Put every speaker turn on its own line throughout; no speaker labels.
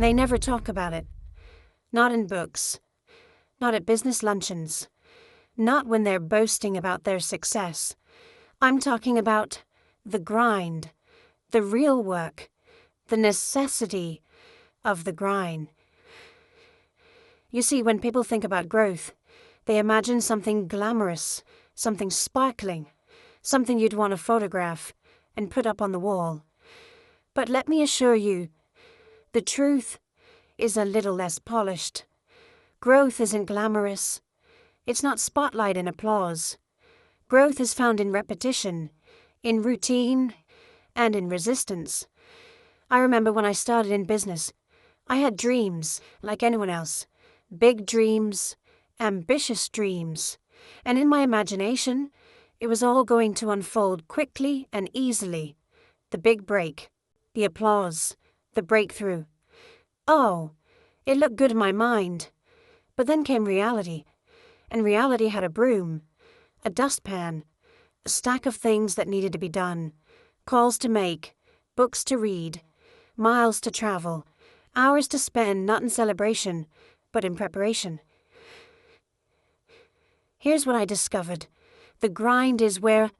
They never talk about it. Not in books. Not at business luncheons. Not when they're boasting about their success. I'm talking about the grind, the real work, the necessity of the grind. You see, when people think about growth, they imagine something glamorous, something sparkling, something you'd want to photograph and put up on the wall. But let me assure you, the truth is a little less polished. Growth isn't glamorous. It's not spotlight and applause. Growth is found in repetition, in routine, and in resistance. I remember when I started in business, I had dreams like anyone else. Big dreams, ambitious dreams. And in my imagination, it was all going to unfold quickly and easily. The big break, the applause, the breakthrough. Oh, it looked good in my mind. But then came reality. And reality had a broom, a dustpan, a stack of things that needed to be done, calls to make, books to read, miles to travel, hours to spend not in celebration, but in preparation. Here's what I discovered. The grind is where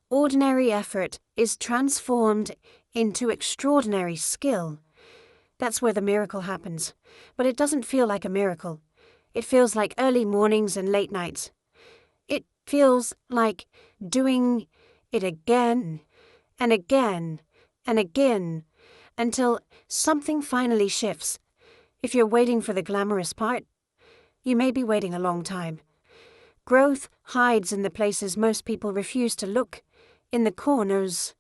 ordinary effort is transformed into extraordinary skill. That's where the miracle happens. But it doesn't feel like a miracle. It feels like early mornings and late nights. It feels like doing it again and again and again until something finally shifts. If you're waiting for the glamorous part, you may be waiting a long time. Growth hides in the places most people refuse to look, in the corners,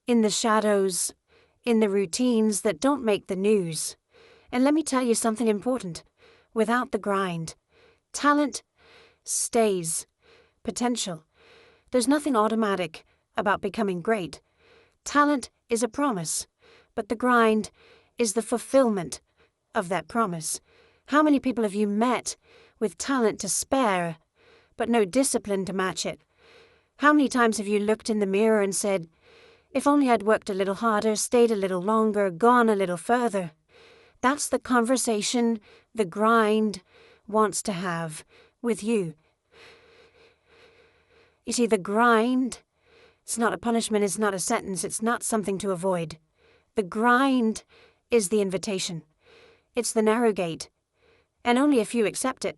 in the shadows, in the routines that don't make the news. And let me tell you something important. Without the grind, talent stays. Potential. There's nothing automatic about becoming great. Talent is a promise, but the grind is the fulfillment of that promise. How many people have you met with talent to spare, but no discipline to match it? How many times have you looked in the mirror and said, if only I'd worked a little harder, stayed a little longer, gone a little further? That's the conversation the grind wants to have with you. You see, the grind, it's not a punishment, it's not a sentence, it's not something to avoid. The grind is the invitation. It's the narrow gate, and only a few accept it.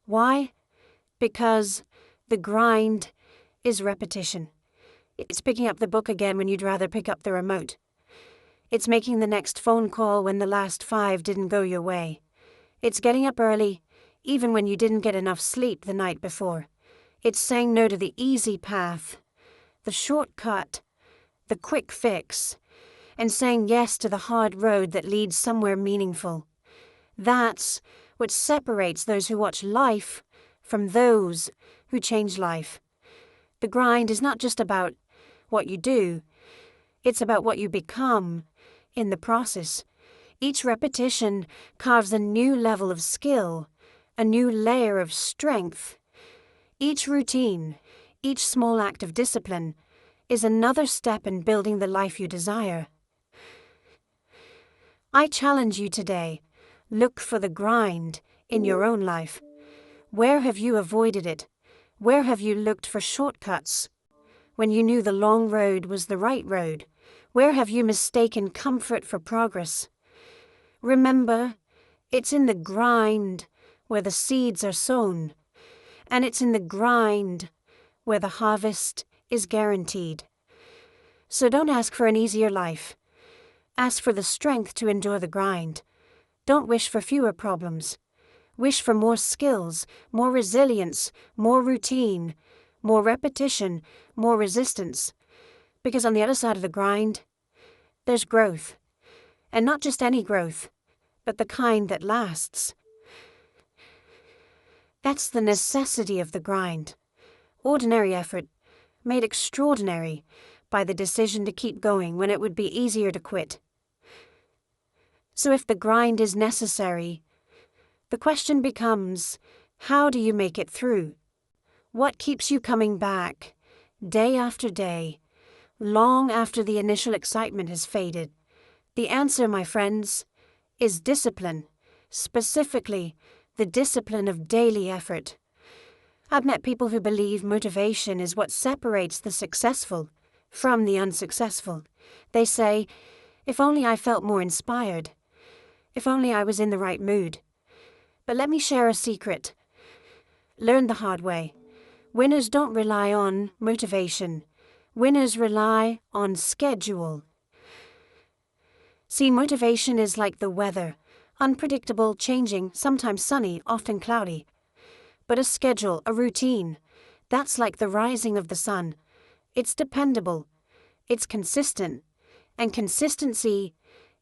Why? Because the grind is repetition. It's picking up the book again when you'd rather pick up the remote. It's making the next phone call when the last 5 didn't go your way. It's getting up early, even when you didn't get enough sleep the night before. It's saying no to the easy path, the shortcut, the quick fix, and saying yes to the hard road that leads somewhere meaningful. That's what separates those who watch life from those who change life. The grind is not just about what you do, it's about what you become in the process. Each repetition carves a new level of skill, a new layer of strength. Each routine, each small act of discipline, is another step in building the life you desire. I challenge you today, look for the grind in your own life. Where have you avoided it? Where have you looked for shortcuts when you knew the long road was the right road? Where have you mistaken comfort for progress? Remember, it's in the grind where the seeds are sown, and it's in the grind where the harvest is guaranteed. So don't ask for an easier life. Ask for the strength to endure the grind. Don't wish for fewer problems. Wish for more skills, more resilience, more routine, more repetition, more resistance. Because on the other side of the grind, there's growth. And not just any growth, but the kind that lasts. That's the necessity of the grind. Ordinary effort, made extraordinary by the decision to keep going when it would be easier to quit. So if the grind is necessary, the question becomes, how do you make it through? What keeps you coming back, day after day, long after the initial excitement has faded? The answer, my friends, is discipline, specifically the discipline of daily effort. I've met people who believe motivation is what separates the successful from the unsuccessful. They say, if only I felt more inspired, if only I was in the right mood. But let me share a secret. Learn the hard way. Winners don't rely on motivation. Winners rely on schedule. See, motivation is like the weather, unpredictable, changing, sometimes sunny, often cloudy. But a schedule, a routine, that's like the rising of the sun. It's dependable, it's consistent, and consistency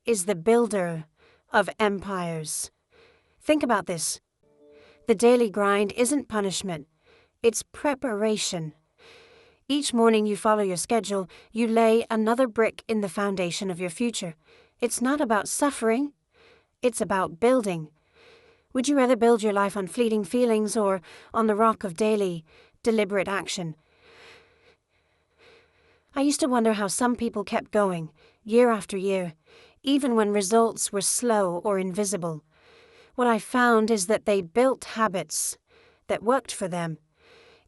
is the builder of empires. Think about this. The daily grind isn't punishment, it's preparation. Each morning you follow your schedule, you lay another brick in the foundation of your future. It's not about suffering, it's about building. Would you rather build your life on fleeting feelings or on the rock of daily, deliberate action? I used to wonder how some people kept going, year after year, even when results were slow or invisible. What I found is that they built habits that worked for them,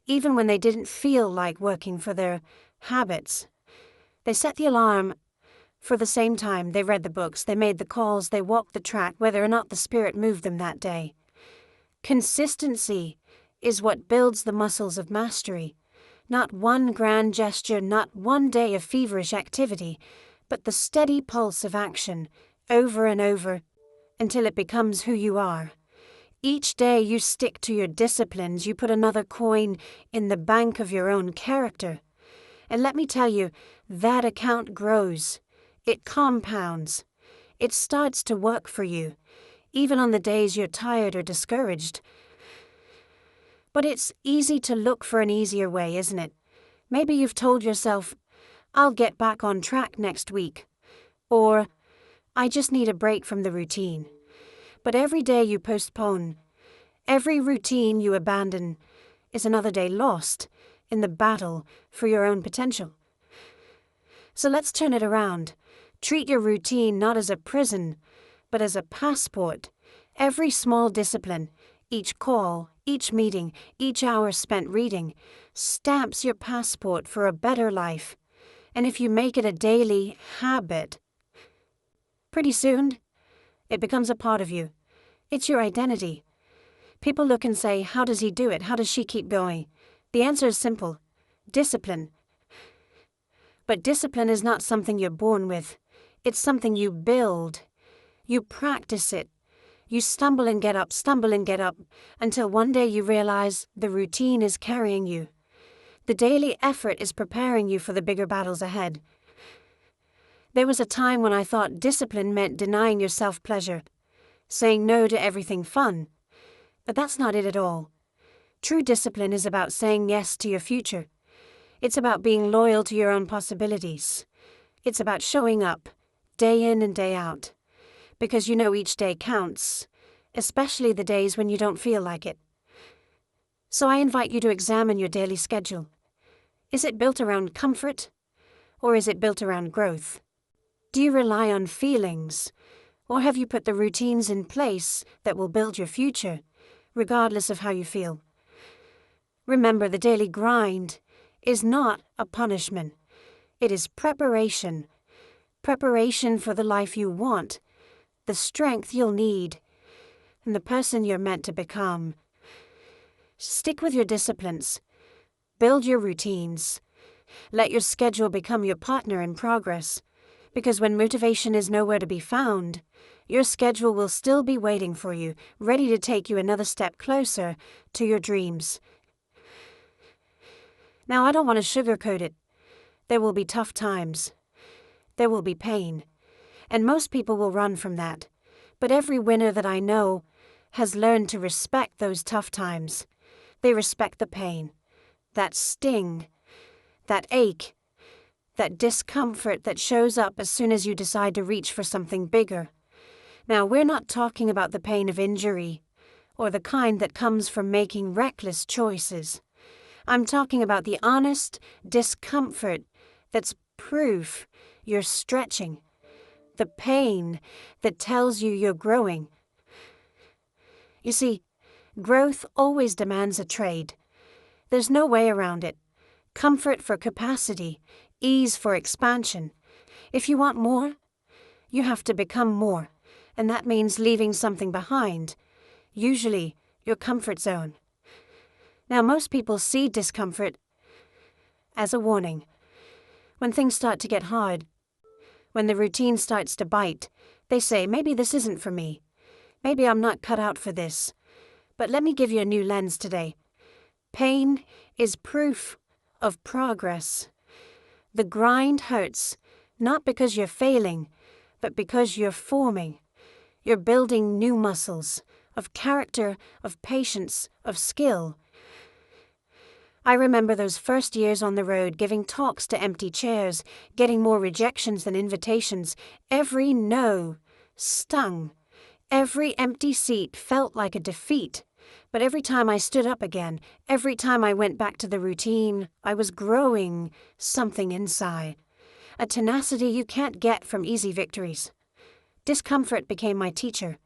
even when they didn't feel like working for their habits. They set the alarm for the same time, they read the books, they made the calls, they walked the track, whether or not the spirit moved them that day. Consistency is what builds the muscles of mastery. Not one grand gesture, not one day of feverish activity, but the steady pulse of action, over and over, until it becomes who you are. Each day you stick to your disciplines, you put another coin in the bank of your own character. And let me tell you, that account grows. It compounds. It starts to work for you, even on the days you're tired or discouraged. But it's easy to look for an easier way, isn't it? Maybe you've told yourself, I'll get back on track next week. Or, I just need a break from the routine. But every day you postpone, every routine you abandon, is another day lost in the battle for your own potential. So let's turn it around. Treat your routine not as a prison, but as a passport. Every small discipline, each call, each meeting, each hour spent reading, stamps your passport for a better life. And if you make it a daily habit, pretty soon, it becomes a part of you. It's your identity. People look and say, how does he do it? How does she keep going? The answer is simple. Discipline. But discipline is not something you're born with. It's something you build. You practice it. You stumble and get up, until one day you realize the routine is carrying you. The daily effort is preparing you for the bigger battles ahead. There was a time when I thought discipline meant denying yourself pleasure, saying no to everything fun. But that's not it at all. True discipline is about saying yes to your future. It's about being loyal to your own possibilities. It's about showing up, day in and day out, because you know each day counts, especially the days when you don't feel like it. So I invite you to examine your daily schedule. Is it built around comfort, or is it built around growth? Do you rely on feelings, or have you put the routines in place that will build your future, regardless of how you feel? Remember, the daily grind is not a punishment. It is preparation. Preparation for the life you want, the strength you'll need, and the person you're meant to become. Stick with your disciplines. Build your routines. Let your schedule become your partner in progress, because when motivation is nowhere to be found, your schedule will still be waiting for you, ready to take you another step closer to your dreams. Now, I don't want to sugarcoat it. There will be tough times. There will be pain. And most people will run from that. But every winner that I know has learned to respect those tough times. They respect the pain, that sting, that ache, that discomfort that shows up as soon as you decide to reach for something bigger. Now, we're not talking about the pain of injury or the kind that comes from making reckless choices. I'm talking about the honest discomfort that's proof you're stretching, the pain that tells you you're growing. You see, growth always demands a trade. There's no way around it. Comfort for capacity, ease for expansion. If you want more, you have to become more, and that means leaving something behind, usually your comfort zone. Now, most people see discomfort as a warning. When things start to get hard, when the routine starts to bite, they say, maybe this isn't for me. Maybe I'm not cut out for this. But let me give you a new lens today. Pain is proof of progress. The grind hurts, not because you're failing, but because you're forming. You're building new muscles, of character, of patience, of skill. I remember those first years on the road, giving talks to empty chairs, getting more rejections than invitations. Every no stung. Every empty seat felt like a defeat. But every time I stood up again, every time I went back to the routine, I was growing something inside. A tenacity you can't get from easy victories. Discomfort became my teacher.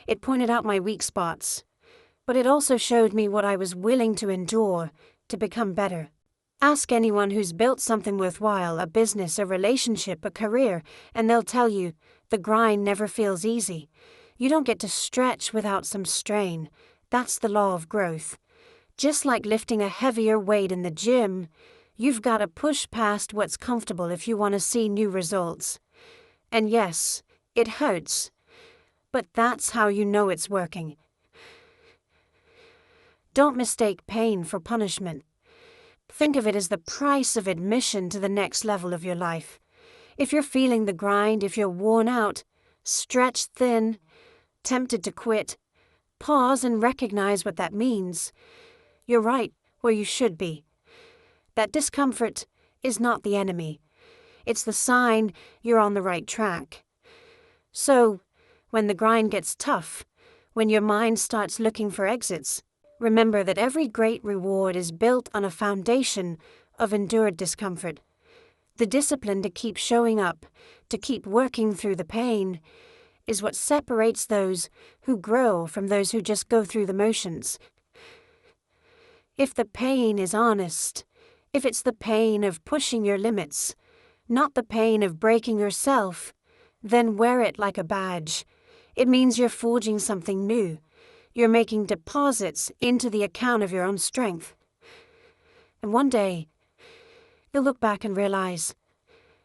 It pointed out my weak spots. But it also showed me what I was willing to endure to become better. Ask anyone who's built something worthwhile, a business, a relationship, a career, and they'll tell you the grind never feels easy. You don't get to stretch without some strain. That's the law of growth. Just like lifting a heavier weight in the gym, you've got to push past what's comfortable if you want to see new results. And yes, it hurts, but that's how you know it's working. Don't mistake pain for punishment. Think of it as the price of admission to the next level of your life. If you're feeling the grind, if you're worn out, stretched thin, tempted to quit, pause and recognize what that means. You're right where you should be. That discomfort is not the enemy. It's the sign you're on the right track. So, when the grind gets tough, when your mind starts looking for exits, remember that every great reward is built on a foundation of endured discomfort. The discipline to keep showing up, to keep working through the pain, is what separates those who grow from those who just go through the motions. If the pain is honest, if it's the pain of pushing your limits, not the pain of breaking yourself, then wear it like a badge. It means you're forging something new. You're making deposits into the account of your own strength. And one day, you'll look back and realize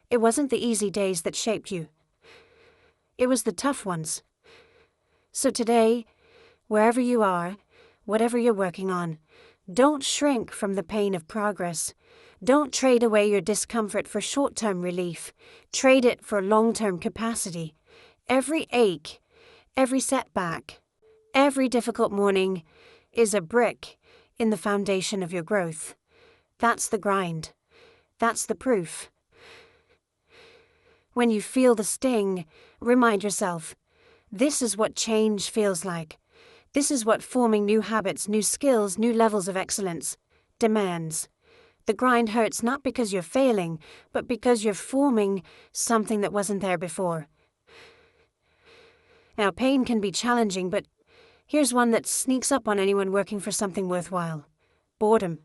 it wasn't the easy days that shaped you. It was the tough ones. So today, wherever you are, whatever you're working on, don't shrink from the pain of progress. Don't trade away your discomfort for short-term relief. Trade it for long-term capacity. Every ache, every setback, every difficult morning is a brick in the foundation of your growth. That's the grind. That's the proof. When you feel the sting, remind yourself, this is what change feels like. This is what forming new habits, new skills, new levels of excellence demands. The grind hurts not because you're failing, but because you're forming something that wasn't there before. Now, pain can be challenging, but here's one that sneaks up on anyone working for something worthwhile. Boredom.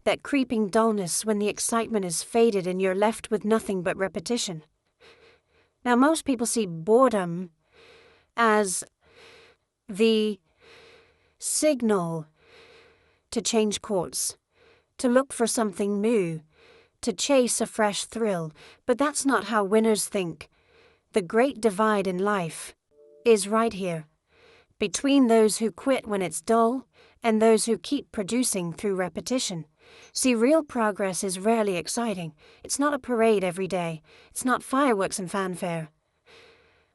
That creeping dullness when the excitement is faded and you're left with nothing but repetition. Now, most people see boredom as the signal to change course, to look for something new, to chase a fresh thrill. But that's not how winners think. The great divide in life is right here, between those who quit when it's dull and those who keep producing through repetition. See, real progress is rarely exciting. It's not a parade every day. It's not fireworks and fanfare.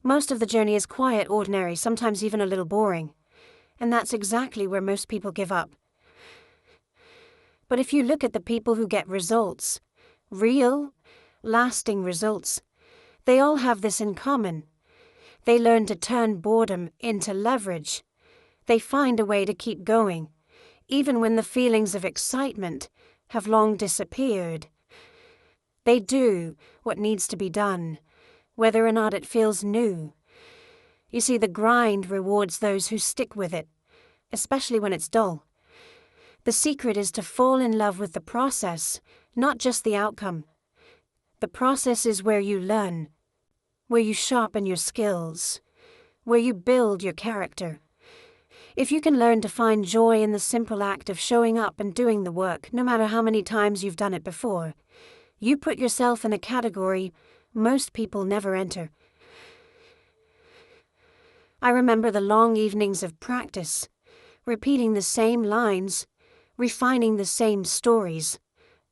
Most of the journey is quiet, ordinary, sometimes even a little boring. And that's exactly where most people give up. But if you look at the people who get results, real, lasting results, they all have this in common. They learn to turn boredom into leverage. They find a way to keep going, even when the feelings of excitement have long disappeared. They do what needs to be done, whether or not it feels new. You see, the grind rewards those who stick with it, especially when it's dull. The secret is to fall in love with the process, not just the outcome. The process is where you learn, where you sharpen your skills, where you build your character. If you can learn to find joy in the simple act of showing up and doing the work, no matter how many times you've done it before, you put yourself in a category most people never enter. I remember the long evenings of practice, repeating the same lines, refining the same stories,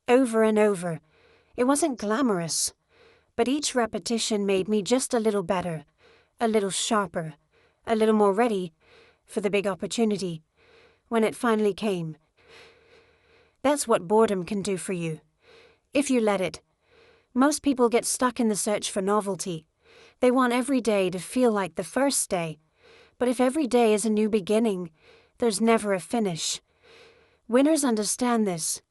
over and over. It wasn't glamorous, but each repetition made me just a little better, a little sharper, a little more ready for the big opportunity when it finally came. That's what boredom can do for you, if you let it. Most people get stuck in the search for novelty. They want every day to feel like the first day, but if every day is a new beginning, there's never a finish. Winners understand this.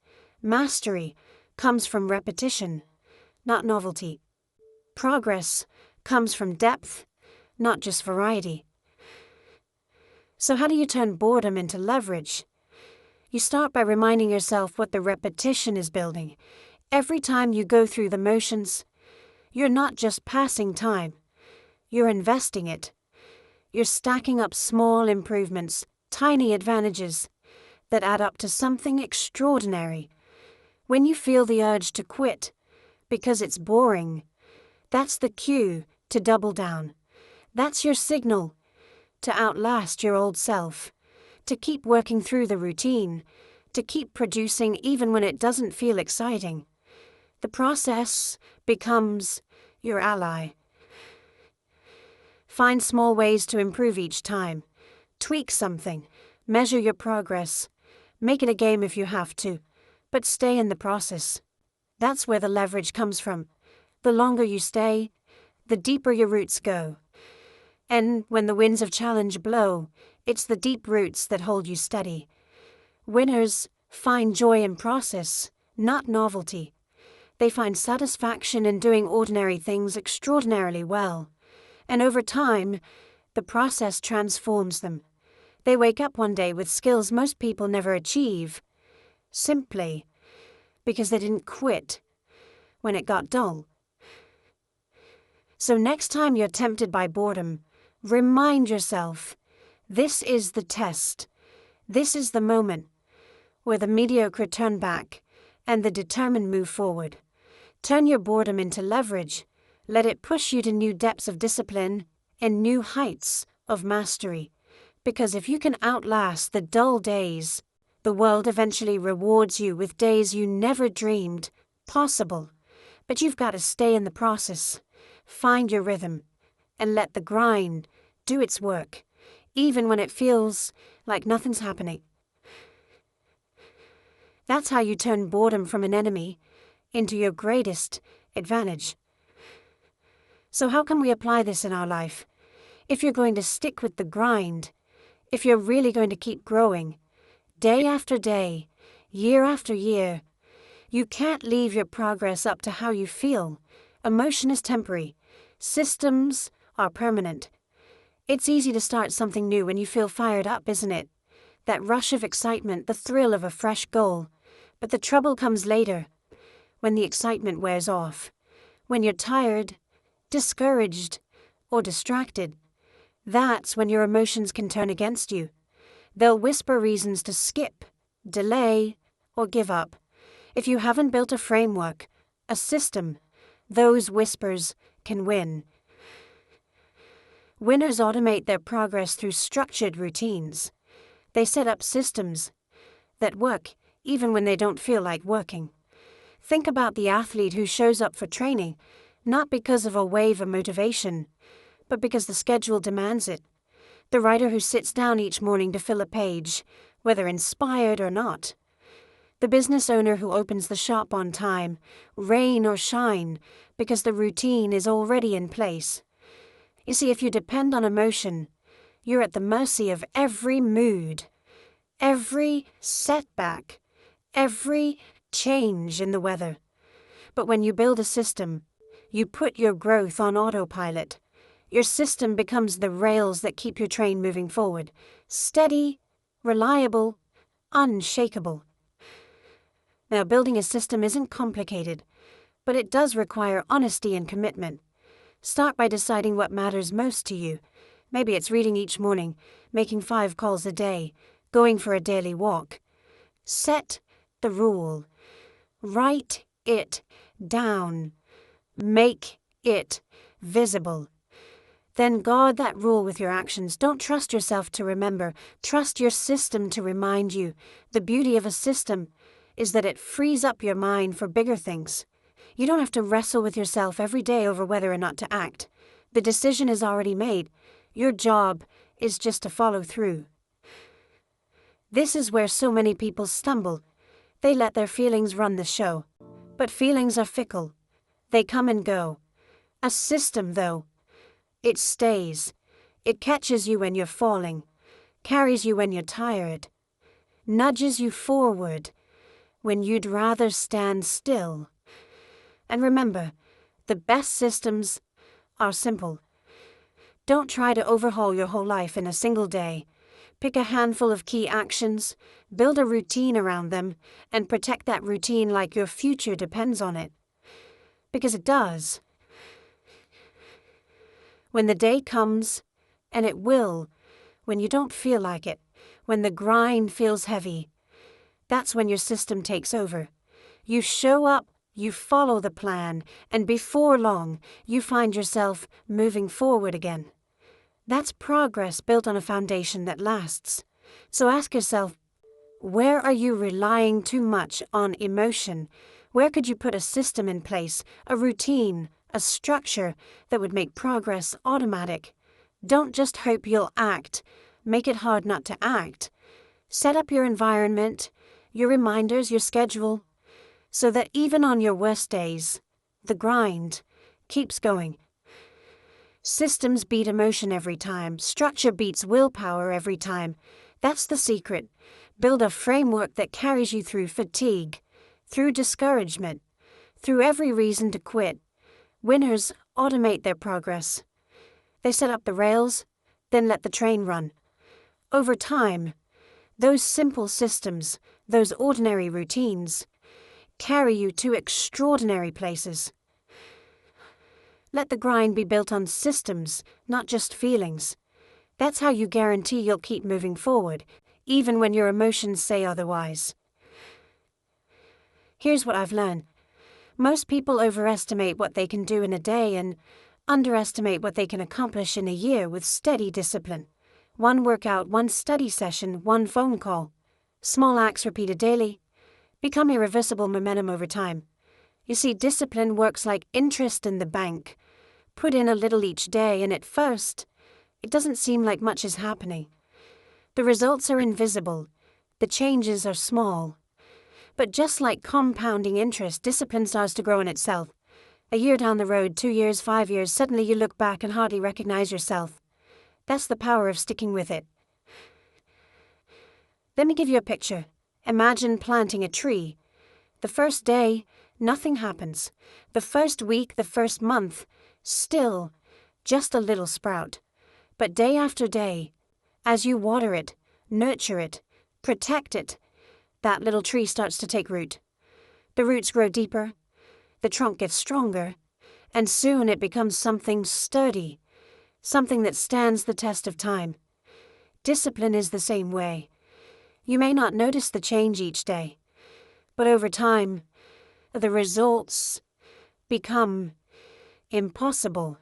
Mastery comes from repetition, not novelty. Progress comes from depth, not just variety. So how do you turn boredom into leverage? You start by reminding yourself what the repetition is building. Every time you go through the motions, you're not just passing time, you're investing it. You're stacking up small improvements, tiny advantages that add up to something extraordinary. When you feel the urge to quit because it's boring, that's the cue to double down. That's your signal to outlast your old self, to keep working through the routine, to keep producing even when it doesn't feel exciting. The process becomes your ally. Find small ways to improve each time. Tweak something. Measure your progress. Make it a game if you have to, but stay in the process. That's where the leverage comes from. The longer you stay, the deeper your roots go. And when the winds of challenge blow, it's the deep roots that hold you steady. Winners find joy in process, not novelty. They find satisfaction in doing ordinary things extraordinarily well. And over time, the process transforms them. They wake up one day with skills most people never achieve, simply because they didn't quit when it got dull. So next time you're tempted by boredom, remind yourself, this is the test. This is the moment where the mediocre turn back and the determined move forward. Turn your boredom into leverage. Let it push you to new depths of discipline and new heights of mastery. Because if you can outlast the dull days, the world eventually rewards you with days you never dreamed possible. But you've got to stay in the process, find your rhythm, and let the grind do its work, even when it feels like nothing's happening. That's how you turn boredom from an enemy into your greatest advantage. So how can we apply this in our life? If you're going to stick with the grind, if you're really going to keep growing, day after day, year after year, you can't leave your progress up to how you feel. Emotion is temporary. Systems are permanent. It's easy to start something new when you feel fired up, isn't it? That rush of excitement, the thrill of a fresh goal. But the trouble comes later, when the excitement wears off, when you're tired, discouraged, or distracted. That's when your emotions can turn against you. They'll whisper reasons to skip, delay, or give up. If you haven't built a framework, a system, those whispers can win. Winners automate their progress through structured routines. They set up systems that work even when they don't feel like working. Think about the athlete who shows up for training, not because of a wave of motivation, but because the schedule demands it. The writer who sits down each morning to fill a page, whether inspired or not. The business owner who opens the shop on time, rain or shine, because the routine is already in place. You see, if you depend on emotion, you're at the mercy of every mood, every setback, every change in the weather. But when you build a system, You put your growth on autopilot. Your system becomes the rails that keep your train moving forward. Steady, reliable, unshakable. Now, building a system isn't complicated, but it does require honesty and commitment. Start by deciding what matters most to you. Maybe it's reading each morning, making 5 calls a day, going for a daily walk. Set the rule. Write it down. Make it visible. Then guard that rule with your actions. Don't trust yourself to remember. Trust your system to remind you. The beauty of a system is that it frees up your mind for bigger things. You don't have to wrestle with yourself every day over whether or not to act. The decision is already made. Your job is just to follow through. This is where so many people stumble. They let their feelings run the show. But feelings are fickle. They come and go. A system, though, it stays. It catches you when you're falling, carries you when you're tired, nudges you forward when you'd rather stand still. And remember, the best systems are simple. Don't try to overhaul your whole life in a single day. Pick a handful of key actions, build a routine around them, and protect that routine like your future depends on it. Because it does. When the day comes, and it will, when you don't feel like it, when the grind feels heavy, that's when your system takes over. You show up, you follow the plan, and before long, you find yourself moving forward again. That's progress built on a foundation that lasts. So ask yourself, where are you relying too much on emotion? Where could you put a system in place, a routine, a structure that would make progress automatic? Don't just hope you'll act. Make it hard not to act. Set up your environment, your reminders, your schedule, so that even on your worst days, the grind keeps going. Systems beat emotion every time. Structure beats willpower every time. That's the secret. Build a framework that carries you through fatigue, through discouragement, through every reason to quit. Winners automate their progress. They set up the rails, then let the train run. Over time, those simple systems, those ordinary routines, carry you to extraordinary places. Let the grind be built on systems, not just feelings. That's how you guarantee you'll keep moving forward, even when your emotions say otherwise. Here's what I've learned. Most people overestimate what they can do in a day and underestimate what they can accomplish in a year with steady discipline. One workout, one study session, one phone call. Small acts repeated daily become irreversible momentum over time. You see, discipline works like interest in the bank. Put in a little each day, and at first, it doesn't seem like much is happening. The results are invisible. The changes are small. But just like compounding interest, discipline starts to grow in itself. A year down the road, 2 years, 5 years, suddenly you look back and hardly recognize yourself. That's the power of sticking with it. Let me give you a picture. Imagine planting a tree. The first day, nothing happens. The first week, the first month, still just a little sprout. But day after day, as you water it, nurture it, protect it, that little tree starts to take root. The roots grow deeper, the trunk gets stronger, and soon it becomes something sturdy, something that stands the test of time. Discipline is the same way. You may not notice the change each day, but over time, the results become impossible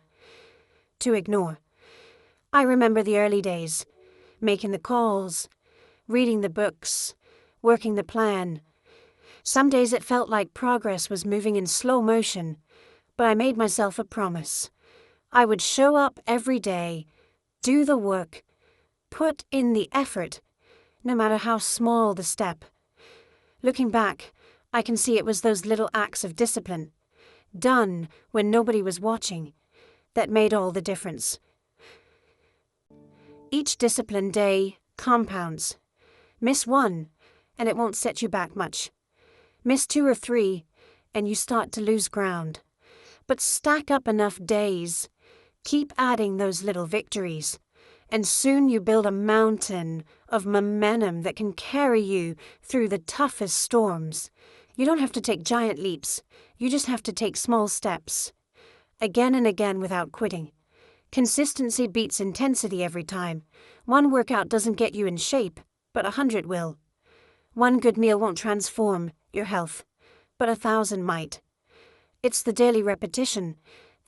to ignore. I remember the early days, making the calls, reading the books, working the plan. Some days it felt like progress was moving in slow motion, but I made myself a promise. I would show up every day, do the work, put in the effort, no matter how small the step. Looking back, I can see it was those little acts of discipline, done when nobody was watching, that made all the difference. Each discipline day compounds. Miss one, and it won't set you back much. Miss 2 or 3, and you start to lose ground. But stack up enough days. Keep adding those little victories. And soon you build a mountain of momentum that can carry you through the toughest storms. You don't have to take giant leaps. You just have to take small steps. Again and again without quitting. Consistency beats intensity every time. One workout doesn't get you in shape, but 100 will. One good meal won't transform your health, but 1,000 might. It's the daily repetition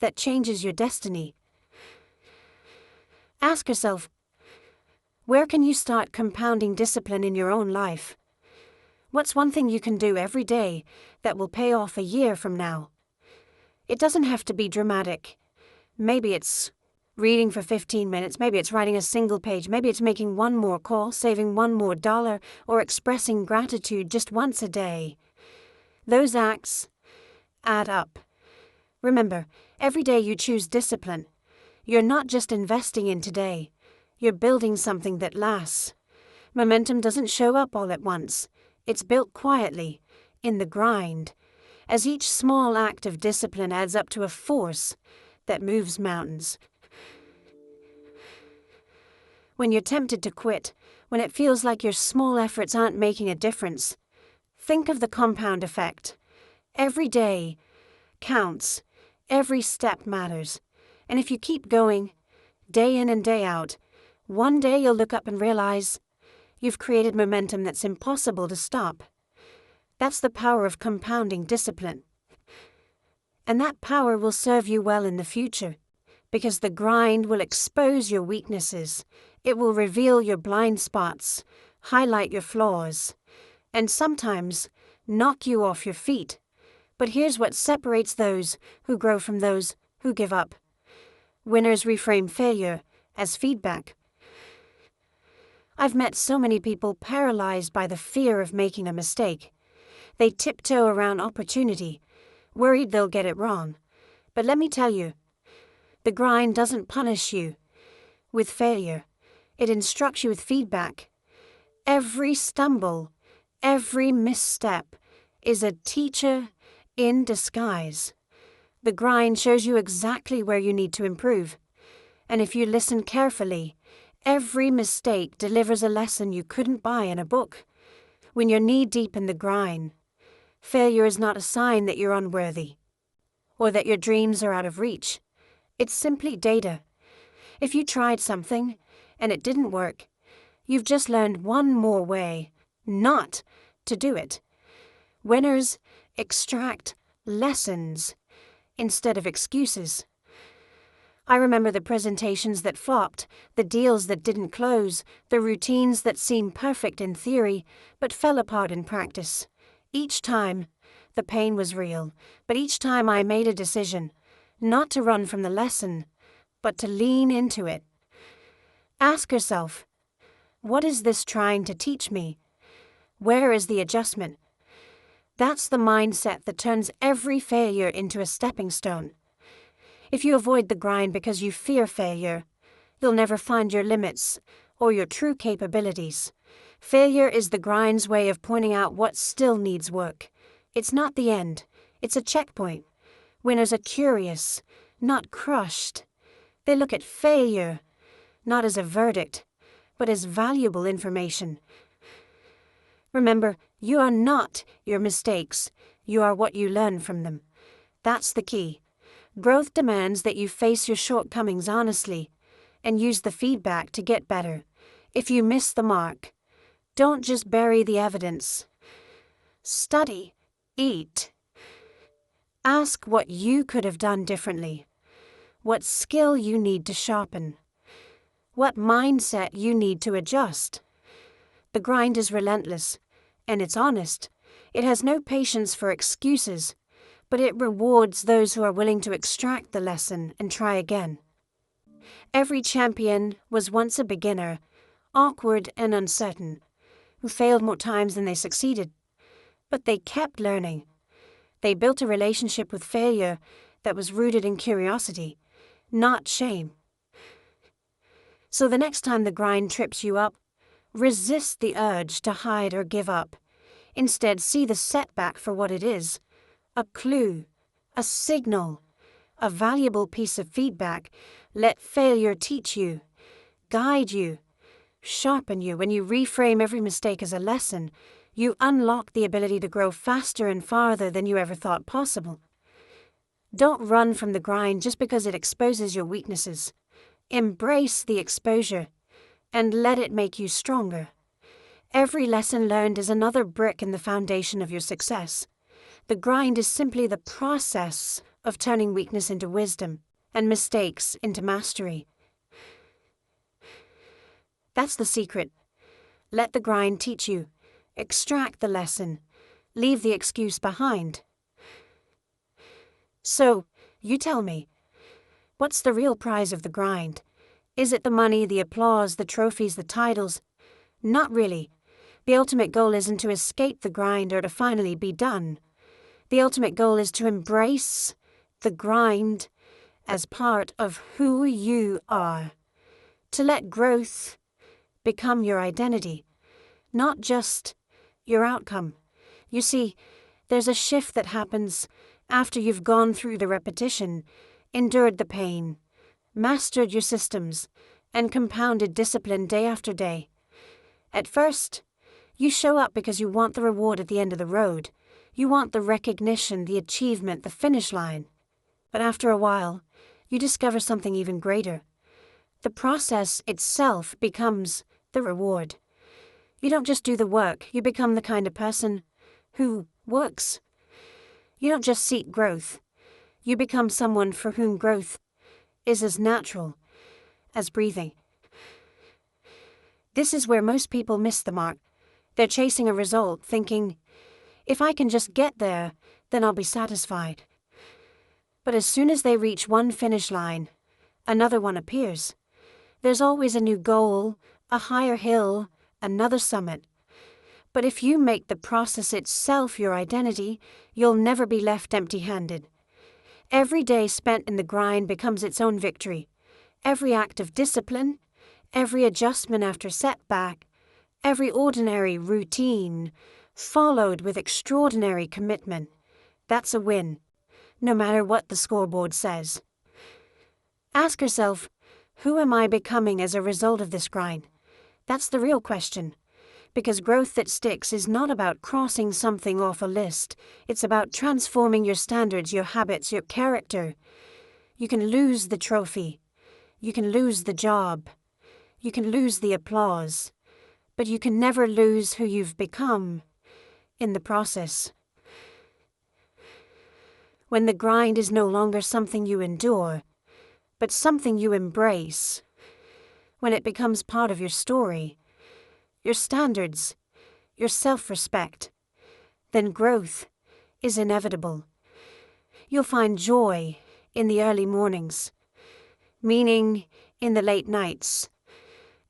that changes your destiny. Ask yourself, where can you start compounding discipline in your own life? What's one thing you can do every day that will pay off a year from now? It doesn't have to be dramatic. Maybe it's reading for 15 minutes, maybe it's writing a single page, maybe it's making one more call, saving one more dollar, or expressing gratitude just once a day. Those acts add up. Remember, every day you choose discipline. You're not just investing in today, you're building something that lasts. Momentum doesn't show up all at once. It's built quietly, in the grind, as each small act of discipline adds up to a force that moves mountains. When you're tempted to quit, when it feels like your small efforts aren't making a difference, think of the compound effect. Every day counts, every step matters. And if you keep going, day in and day out, one day you'll look up and realize you've created momentum that's impossible to stop. That's the power of compounding discipline. And that power will serve you well in the future, because the grind will expose your weaknesses. It will reveal your blind spots, highlight your flaws, and sometimes knock you off your feet. But here's what separates those who grow from those who give up. Winners reframe failure as feedback. I've met so many people paralyzed by the fear of making a mistake. They tiptoe around opportunity, worried they'll get it wrong. But let me tell you, the grind doesn't punish you with failure. It instructs you with feedback. Every stumble, every misstep is a teacher in disguise. The grind shows you exactly where you need to improve. And if you listen carefully, every mistake delivers a lesson you couldn't buy in a book. When you're knee-deep in the grind, failure is not a sign that you're unworthy or that your dreams are out of reach. It's simply data. If you tried something and it didn't work, you've just learned one more way not to do it. Winners extract lessons instead of excuses. I remember the presentations that flopped, the deals that didn't close, the routines that seemed perfect in theory but fell apart in practice. Each time, the pain was real, but each time I made a decision, not to run from the lesson, but to lean into it. Ask yourself, what is this trying to teach me? Where is the adjustment? That's the mindset that turns every failure into a stepping stone. If you avoid the grind because you fear failure, you'll never find your limits or your true capabilities. Failure is the grind's way of pointing out what still needs work. It's not the end, it's a checkpoint. Winners are curious, not crushed. They look at failure not as a verdict, but as valuable information. Remember, you are not your mistakes. You are what you learn from them. That's the key. Growth demands that you face your shortcomings honestly and use the feedback to get better. If you miss the mark, don't just bury the evidence. Study, eat. Ask what you could have done differently, what skill you need to sharpen, what mindset you need to adjust. The grind is relentless, and it's honest. It has no patience for excuses, but it rewards those who are willing to extract the lesson and try again. Every champion was once a beginner, awkward and uncertain, who failed more times than they succeeded. But they kept learning. They built a relationship with failure that was rooted in curiosity, not shame. So the next time the grind trips you up, resist the urge to hide or give up. Instead, see the setback for what it is, a clue, a signal a valuable piece of feedback. Let failure teach you, guide you, sharpen you. When you reframe every mistake as a lesson, you unlock the ability to grow faster and farther than you ever thought possible. Don't run from the grind just because it exposes your weaknesses. Embrace the exposure and let it make you stronger. Every lesson learned is another brick in the foundation of your success. The grind is simply the process of turning weakness into wisdom and mistakes into mastery. That's the secret. Let the grind teach you. Extract the lesson. Leave the excuse behind. So, you tell me, what's the real prize of the grind? Is it the money, the applause, the trophies, the titles? Not really. The ultimate goal isn't to escape the grind or to finally be done. The ultimate goal is to embrace the grind as part of who you are. To let growth become your identity, not just your outcome. You see, there's a shift that happens after you've gone through the repetition, endured the pain, mastered your systems, and compounded discipline day after day. At first, you show up because you want the reward at the end of the road. You want the recognition, the achievement, the finish line. But after a while, you discover something even greater. The process itself becomes the reward. You don't just do the work, you become the kind of person who works. You don't just seek growth, you become someone for whom growth is as natural as breathing. This is where most people miss the mark. They're chasing a result, thinking, if I can just get there, then I'll be satisfied. But as soon as they reach one finish line, another one appears. There's always a new goal, a higher hill, another summit. But if you make the process itself your identity, you'll never be left empty-handed. Every day spent in the grind becomes its own victory. Every act of discipline, every adjustment after setback, every ordinary routine, followed with extraordinary commitment, that's a win, no matter what the scoreboard says. Ask yourself, who am I becoming as a result of this grind? That's the real question. Because growth that sticks is not about crossing something off a list. It's about transforming your standards, your habits, your character. You can lose the trophy. You can lose the job. You can lose the applause. But you can never lose who you've become in the process. When the grind is no longer something you endure, but something you embrace, when it becomes part of your story, your standards, your self-respect, then growth is inevitable. You'll find joy in the early mornings, meaning in the late nights,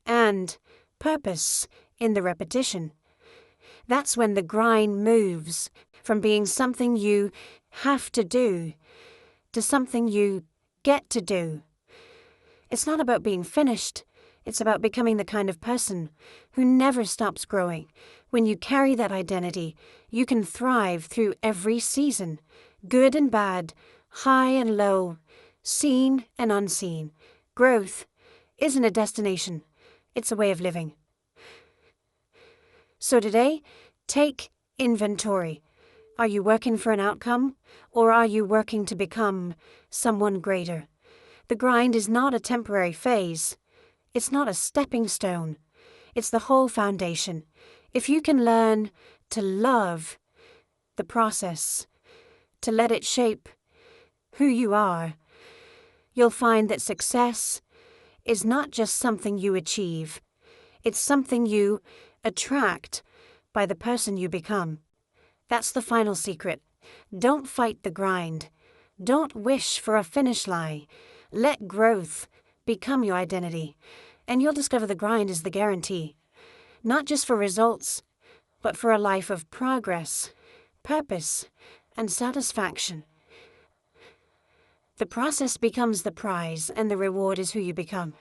and purpose in the repetition. That's when the grind moves from being something you have to do to something you get to do. It's not about being finished. It's about becoming the kind of person who never stops growing. When you carry that identity, you can thrive through every season, good and bad, high and low, seen and unseen. Growth isn't a destination, it's a way of living. So today, take inventory. Are you working for an outcome, or are you working to become someone greater? The grind is not a temporary phase. It's not a stepping stone. It's the whole foundation. If you can learn to love the process, to let it shape who you are, you'll find that success is not just something you achieve. It's something you attract by the person you become. That's the final secret. Don't fight the grind. Don't wish for a finish line. Let growth become your identity, and you'll discover the grind is the guarantee, not just for results, but for a life of progress, purpose, and satisfaction. The process becomes the prize, and the reward is who you become.